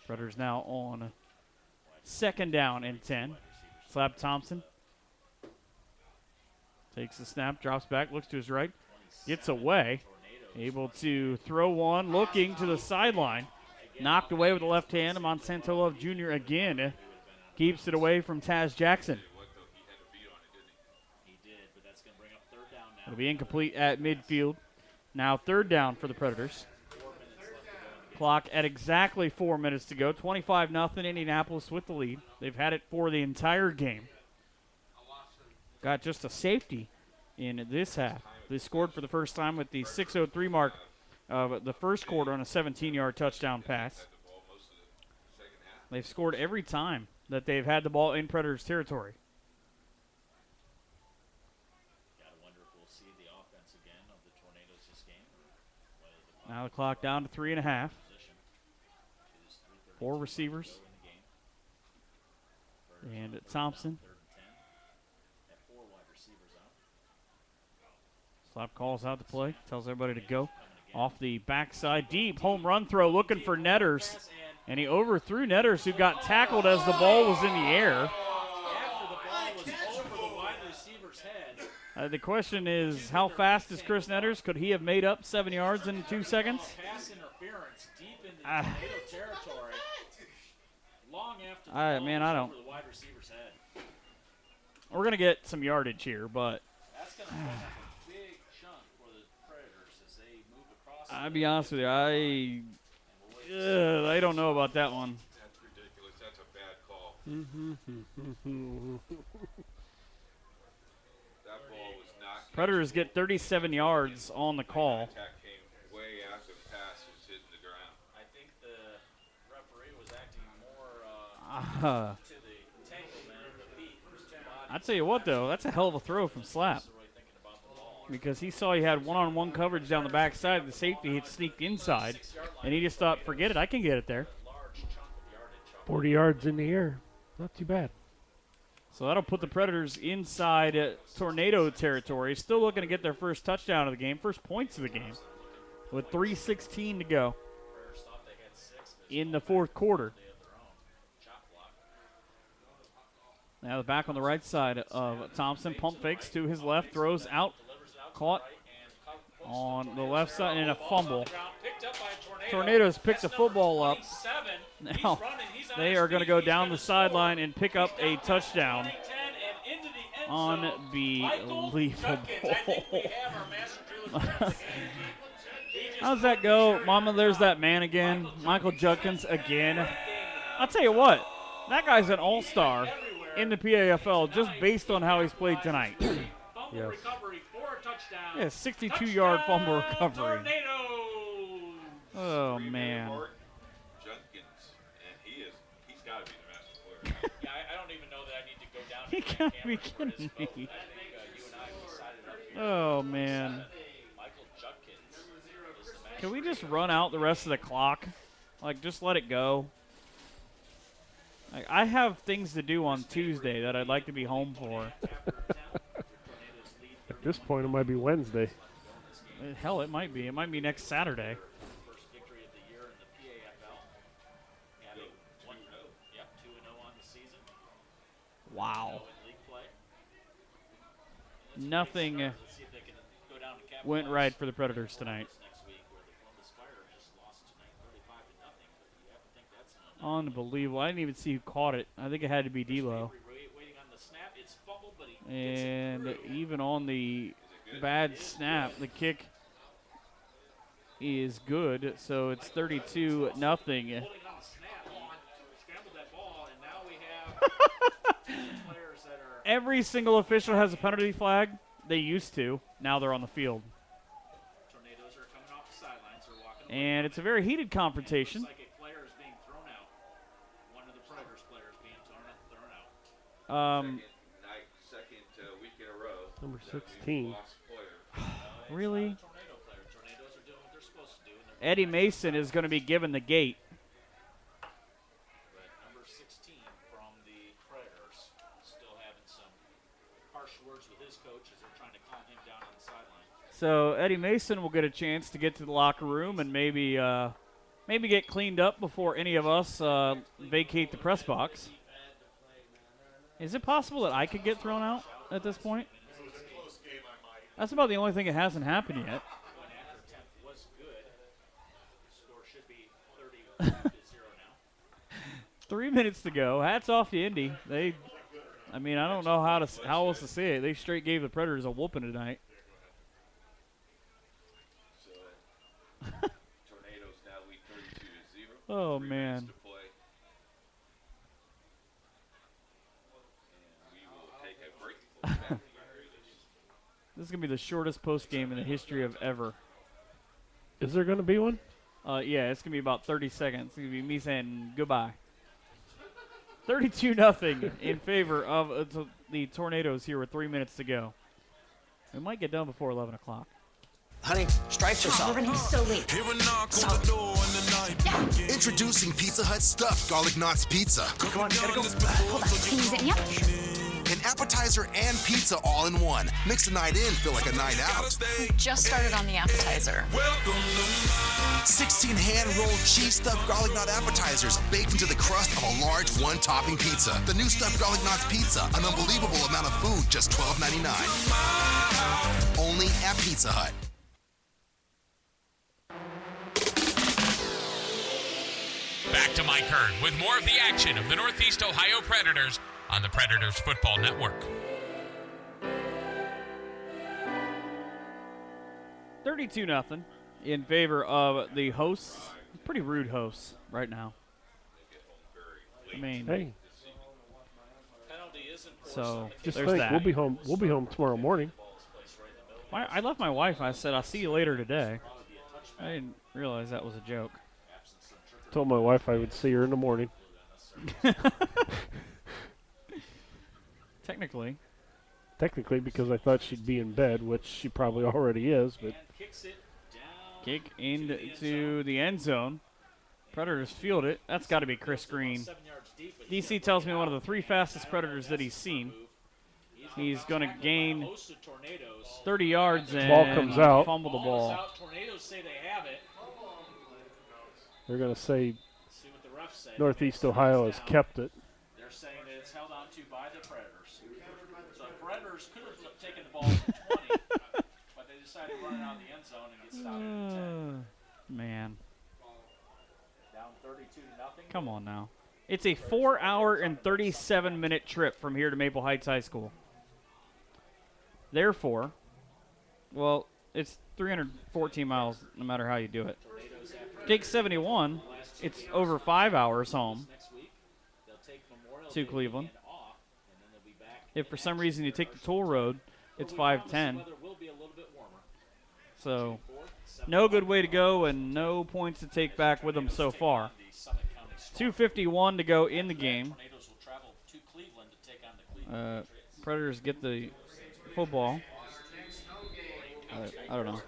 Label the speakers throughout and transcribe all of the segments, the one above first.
Speaker 1: Predators now on 2nd down and 10. Slap Thompson. Takes the snap, drops back, looks to his right, gets away. Able to throw one, looking to the sideline. Knocked away with the left hand. Monsanto Love Jr. again keeps it away from Taz Jackson. It'll be incomplete at midfield. Now 3rd down for the Predators. Clock at exactly 4 minutes to go. 25-0 Indianapolis with the lead. They've had it for the entire game. Got just a safety in this half. They scored for the first time with the 6:03 mark of the first quarter on a 17-yard touchdown pass. They've scored every time that they've had the ball in Predators territory. Now the clock down to 3.5. 4 receivers. And Thompson. Slap calls out the play, tells everybody to go. Off the backside, deep home run throw, looking for Netters. And he overthrew Netters, who got tackled as the ball was in the air. The question is, how fast is Chris Netters? Could he have made up 7 yards in 2 seconds?
Speaker 2: Pass interference deep into tornado territory. Long after the ball
Speaker 1: man, I don't.
Speaker 2: over the wide receiver's head.
Speaker 1: We're going to get some yardage here, but
Speaker 2: that's going to open up a big chunk for the Predators as they move across.
Speaker 1: I'll be honest with you, I don't know about that one.
Speaker 3: That's ridiculous. That's a bad call. That ball was not.
Speaker 1: Predators get 37 yards on the call.
Speaker 3: Attack came way after the pass was hitting the ground.
Speaker 2: I think the referee was acting more to the entanglement of the feet.
Speaker 1: I'll tell you what, though, that's a hell of a throw from Slap. Because he saw he had one-on-one coverage down the backside. The safety had sneaked inside, and he just thought, forget it, I can get it there.
Speaker 4: 40 yards in the air. Not too bad.
Speaker 1: So that'll put the Predators inside tornado territory. Still looking to get their first touchdown of the game, first points of the game, with 3:16 to go in the 4th quarter. Now the back on the right side of Thompson. Pump fakes to his left, throws out. Caught on the left side and a fumble. Tornadoes pick the football up. Now they are going to go down the sideline and pick up a touchdown. Unbelievable. How's that go? Mama, there's that man again. Michael Judkins again. I'll tell you what, that guy's an all-star in the PAFL just based on how he's played tonight.
Speaker 4: Yes.
Speaker 1: Yeah, 62-yard fumble recovery. Oh, man.
Speaker 3: Judkins, and he's got to be the master player.
Speaker 2: Yeah, I don't even know that I need to go down.
Speaker 1: You gotta be kidding me. Oh, man.
Speaker 2: Michael Judkins is the
Speaker 1: Can we just run out the rest of the clock? Like, just let it go. Like, I have things to do on Tuesday that I'd like to be home for.
Speaker 4: At this point, it might be Wednesday.
Speaker 1: Hell, it might be. It might be next Saturday.
Speaker 2: first victory of the year in the PAFL. Having 2-0 on the season.
Speaker 1: Wow.
Speaker 2: In league play.
Speaker 1: Nothing
Speaker 2: Let's see if they can go down to capitalize
Speaker 1: went right for the Predators tonight.
Speaker 2: next week, where the Columbus Fire just lost tonight 35-0. But you have to think that's an
Speaker 1: Unbelievable. I didn't even see who caught it. I think it had to be D'Lo.
Speaker 2: waiting on the snap. It's fumbled, but he
Speaker 1: And even on the bad snap, the kick is good. So it's 32-0.
Speaker 2: holding on the snap. Scrambled that ball, and now we have players that are
Speaker 1: Every single official has a penalty flag. They used to. Now they're on the field.
Speaker 2: Tornadoes are coming off the sidelines. They're walking.
Speaker 1: And it's a very heated confrontation.
Speaker 2: Looks like a player is being thrown out. One of the Predators players being thrown out.
Speaker 3: Second week in a row.
Speaker 4: Number
Speaker 3: that we've
Speaker 4: 16.
Speaker 3: lost player.
Speaker 1: Really?
Speaker 2: Tornado player. Tornadoes are doing what they're supposed to do. And they're
Speaker 1: Eddie Mason is going to be given the gate.
Speaker 2: but number 16 from the Predators still having some harsh words with his coach as they're trying to calm him down on the sideline.
Speaker 1: So Eddie Mason will get a chance to get to the locker room and maybe maybe get cleaned up before any of us vacate the press box. Is it possible that I could get thrown out at this point? That's about the only thing that hasn't happened yet.
Speaker 2: One after attempt was good. Score should be 30 to 0 now.
Speaker 1: 3 minutes to go. Hats off to Indy. I don't know how else to say it. They straight gave the Predators a whooping tonight.
Speaker 3: Tornadoes now lead 32 to 0.
Speaker 1: Oh,
Speaker 3: 3
Speaker 1: man.
Speaker 3: minutes to play. And we will take a break. We'll be back after this.
Speaker 1: This is going to be the shortest post game in the history of ever.
Speaker 4: Is there going to be one?
Speaker 1: Yeah, it's going to be about 30 seconds. It's going to be me saying goodbye. 32-0 in favor of the Tornadoes here with 3 minutes to go. We might get done before 11 o'clock.
Speaker 5: Honey, stripes are
Speaker 6: We're
Speaker 5: solid.
Speaker 6: running so late.
Speaker 7: Introducing Pizza Hut Stuffed Garlic Knots Pizza.
Speaker 5: Come on, gotta go.
Speaker 6: Hold on. Can you zip me up?
Speaker 7: An appetizer and pizza all in one. Makes the night in feel like a night out.
Speaker 6: Just started on the appetizer.
Speaker 7: 16 hand-rolled cheese stuffed garlic knot appetizers baked into the crust of a large one-topping pizza. The new stuffed garlic knots pizza, an unbelievable amount of food, just $12.99. Only at Pizza Hut.
Speaker 8: Back to Mike Hearn with more of the action of the Northeast Ohio Predators on the Predators Football Network.
Speaker 1: 32-0 in favor of the hosts. Pretty rude hosts right now. I mean,
Speaker 4: Hey,
Speaker 2: Penalty is enforced.
Speaker 1: so
Speaker 4: just
Speaker 1: there's
Speaker 4: think
Speaker 1: that.
Speaker 4: we'll be home. We'll be home tomorrow morning.
Speaker 1: I left my wife. I said, I'll see you later today. I didn't realize that was a joke.
Speaker 4: Told my wife I would see her in the morning.
Speaker 1: Technically,
Speaker 4: because I thought she'd be in bed, which she probably already is. But
Speaker 2: And kicks it down.
Speaker 1: kick into the end zone. Predators field it. That's got to be Chris Green.
Speaker 2: 7 yards deep, but
Speaker 1: DC tells me one of the 3 fastest Predators that he's seen. He's going to gain
Speaker 2: hosted Tornadoes.
Speaker 1: 30 yards and
Speaker 4: Ball comes out.
Speaker 1: fumble the
Speaker 2: Ball is
Speaker 1: ball.
Speaker 2: out. Tornadoes say they have it.
Speaker 4: they're going to say
Speaker 2: See what the refs say.
Speaker 4: Northeast Ohio has kept it.
Speaker 2: They're saying that it's held on to by the Predators. So the Predators could have taken the ball from 20, but they decided to run it out of the end zone and get stopped at the 10.
Speaker 1: Man,
Speaker 2: Down 32-0.
Speaker 1: come on now. It's a 4-hour and 37-minute trip from here to Maple Heights High School. Therefore, well, it's 314 miles no matter how you do it. Take 71, it's over 5 hours home
Speaker 2: Next week, they'll take Memorial
Speaker 1: to
Speaker 2: Day
Speaker 1: Cleveland.
Speaker 2: weekend off, and then they'll be back.
Speaker 1: If for some reason you take the toll road, it's 510.
Speaker 2: Weather will be a little bit warmer.
Speaker 1: So, no good way to go and no points to take back with them so far.
Speaker 2: The Summit County Storm.
Speaker 1: 2:51 to go in the game.
Speaker 2: Tornadoes will travel to Cleveland to take on the Cleveland Patriots.
Speaker 1: Predators get the football. I don't know.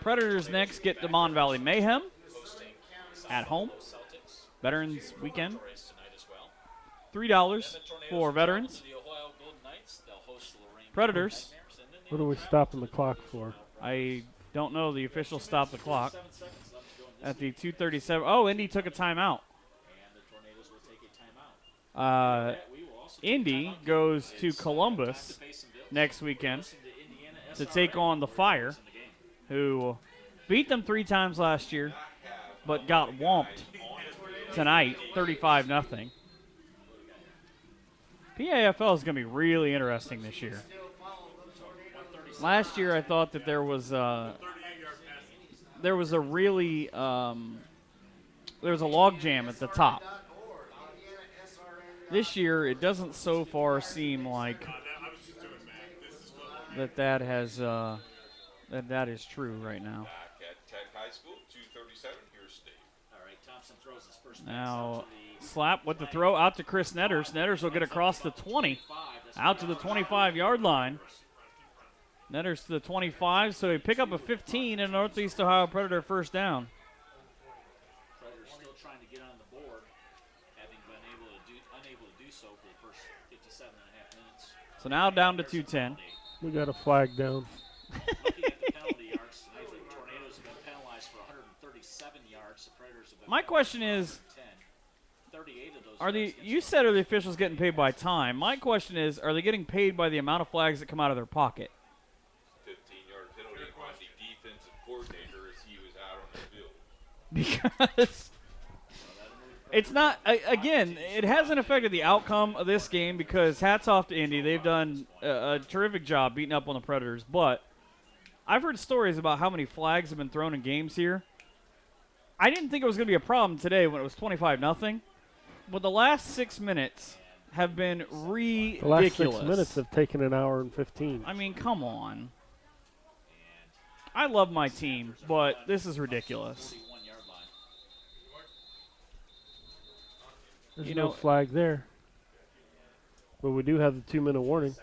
Speaker 1: Predators next get the Mon Valley Mayhem at home.
Speaker 2: Celtics
Speaker 1: Veterans Weekend.
Speaker 2: race tonight as well.
Speaker 1: $3 for veterans.
Speaker 2: The Ohio Golden Knights, they'll host the Lorraine
Speaker 1: Predators.
Speaker 2: Nightmares, and then
Speaker 4: What are we stopping the clock for?
Speaker 1: I don't know the official stop the clock
Speaker 2: 7 seconds left to go in this
Speaker 1: at the 2:37. Oh, Indy took a timeout.
Speaker 2: and the Tornadoes will take a timeout. We will also take
Speaker 1: Indy
Speaker 2: a timeout.
Speaker 1: goes to
Speaker 2: It's
Speaker 1: Columbus
Speaker 2: time to pay some bills.
Speaker 1: next weekend
Speaker 2: Listen to Indiana
Speaker 1: to
Speaker 2: SRA
Speaker 1: take on the Fire,
Speaker 2: in the game.
Speaker 1: who beat them 3 times last year, but got whomped tonight, 35-0. PAFL is going to be really interesting this year. Last year, I thought that there was a really there was a log jam at the top. This year, it doesn't so far seem like that has that is true right now.
Speaker 3: Back at Tech High School, 2:37. Here's Steve.
Speaker 2: All right, Thompson throws his first pass
Speaker 1: Now,
Speaker 2: out to the
Speaker 1: slap with the throw out to Chris Netters. Netters will get across the 20, out to the 25-yard line. Netters to the 25, so he pick up a 15 and Northeast Ohio Predator first down.
Speaker 2: Predators still trying to get on the board, having been unable to do so for the first 57.5 minutes.
Speaker 1: So now down to 210.
Speaker 4: We got a flag down.
Speaker 2: Looking at the penalty yards tonight, the Tornadoes have been penalized for 136 7 yards. The Predators have been
Speaker 1: My question is,
Speaker 2: 10. 38 of those
Speaker 1: you said are the officials getting paid by time? My question is, are they getting paid by the amount of flags that come out of their pocket?
Speaker 3: 15-yard penalty on the defensive coordinator as he was out on the field.
Speaker 1: Because it's not, again, it hasn't affected the outcome of this game because hats off to Indy. They've done a terrific job beating up on the Predators. But I've heard stories about how many flags have been thrown in games here. I didn't think it was going to be a problem today when it was 25-0. But the last 6 minutes have been ridiculous.
Speaker 4: The last 6 minutes have taken an hour and 15.
Speaker 1: I mean, come on. I love my team, but this is ridiculous.
Speaker 4: There's no flag there. But we do have the 2-minute warning.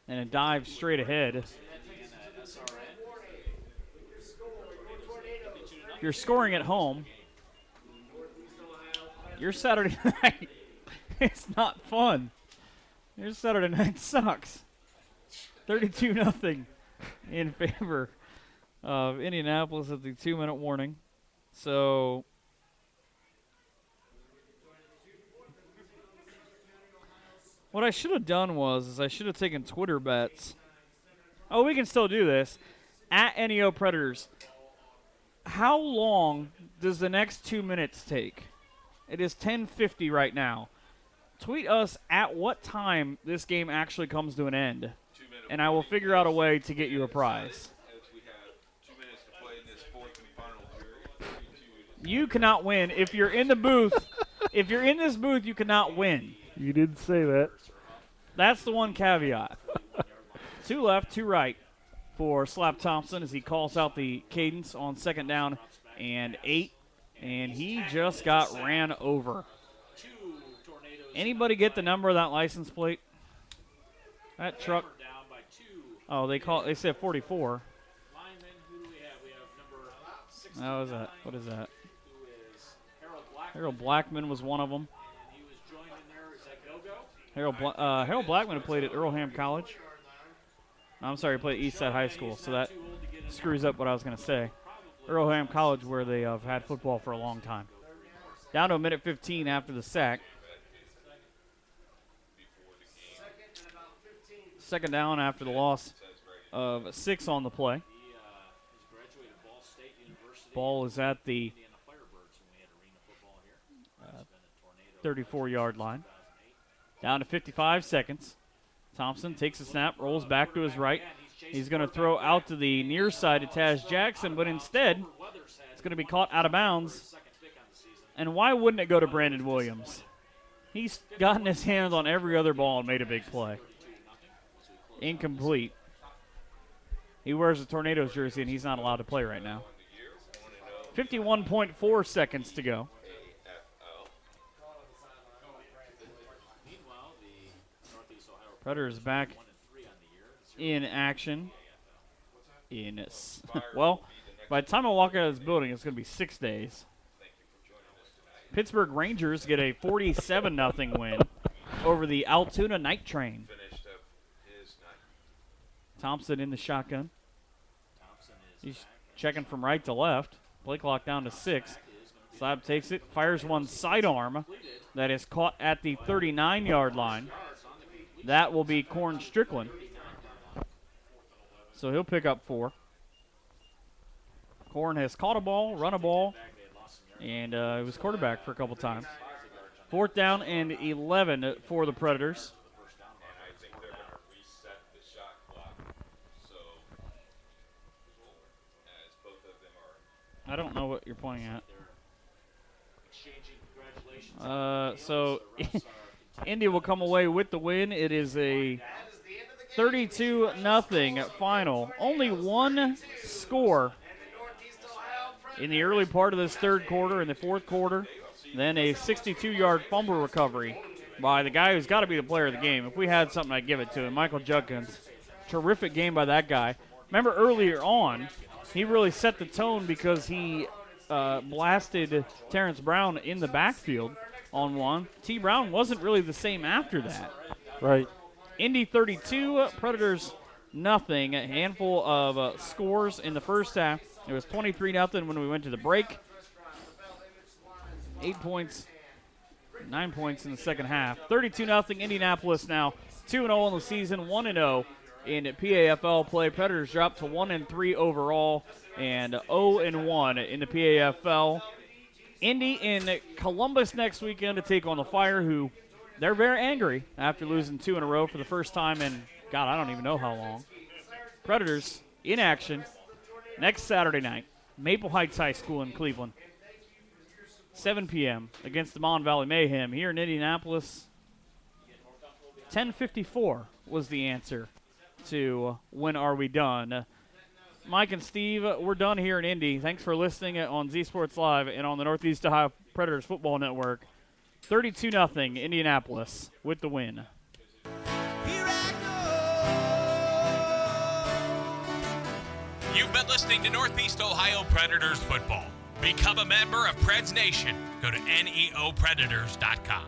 Speaker 1: And a dive straight ahead. If you're scoring at home, your Saturday night, it's not fun. Your Saturday night sucks. 32-0 in favor of Indianapolis at the 2-minute warning. So what I should have done was I should have taken Twitter bets. Oh, we can still do this. At NEO Predators. How long does the next 2 minutes take? It is 10:50 right now. Tweet us at what time this game actually comes to an end, and I will figure out a way to get you a prize. You cannot win. If you're in the booth, if you're in this booth, you cannot win.
Speaker 4: You did say that.
Speaker 1: That's the one caveat. 2 left, 2 right for Slap Thompson as he calls out the cadence on 2nd down and 8. And he just got ran over. Anybody get the number of that license plate? That truck. Oh, they said 44. How is that? What is that? Harold Blackman was one of them. Harold Blackman played at Earlham College. I'm sorry, he played at Eastside High School, so that screws up what I was going to say. Earlham College, where they have had football for a long time. Down to a minute 15 after the sack. 2nd down after the loss of 6 on the play. Ball is at the 34-yard line. Down to 55 seconds. Thompson takes a snap, rolls back to his right. He's going to throw out to the near side to Taz Jackson, but instead it's going to be caught out of bounds. And why wouldn't it go to Brandon Williams? He's gotten his hands on every other ball and made a big play. Incomplete. He wears a Tornadoes jersey, and he's not allowed to play right now. 51.4 seconds to go. Predators back in action. Well, by the time I walk out of this building, it's going to be 6 days. Pittsburgh Rangers get a 47-0 win over the Altoona Night Train. Thompson in the shotgun. He's checking from right to left. Play clock down to 6. Slab takes it, fires one sidearm that is caught at the 39-yard line. That will be Corn Strickland. So he'll pick up 4. Corn has caught a ball, run a ball, and he was quarterback for a couple times. 4th down and 11 for the Predators. I don't know what you're pointing at. So Indy will come away with the win. It is a 32-0 final. Only one score in the early part of this 3rd quarter. In the 4th quarter, then a 62-yard fumble recovery by the guy who's got to be the player of the game. If we had something, I'd give it to him. Michael Judkins. Terrific game by that guy. Remember earlier on, he really set the tone because he blasted Terrence Brown in the backfield on one. T. Brown wasn't really the same after that.
Speaker 4: Right.
Speaker 1: Indy 32, Predators A handful of scores in the first half. It was 23-0 when we went to the break. 8 points, 9 points in the second half. 32-0 Indianapolis now 2-0 in the season, 1-0 in PAFL play. Predators dropped to 1-3 overall and 0-1 in the PAFL. Indy in Columbus next weekend to take on the Fire, who they're very angry after losing 2 in a row for the first time in, God, I don't even know how long. Predators in action next Saturday night, Maple Heights High School in Cleveland. 7 p.m. against the Mon Valley Mayhem here in Indianapolis. 10:54 was the answer to when are we done. Mike and Steve, we're done here in Indy. Thanks for listening on Z Sports Live and on the Northeast Ohio Predators Football Network. 32-0 Indianapolis with the win.
Speaker 8: You've been listening to Northeast Ohio Predators Football. Become a member of Preds Nation. Go to neopredators.com.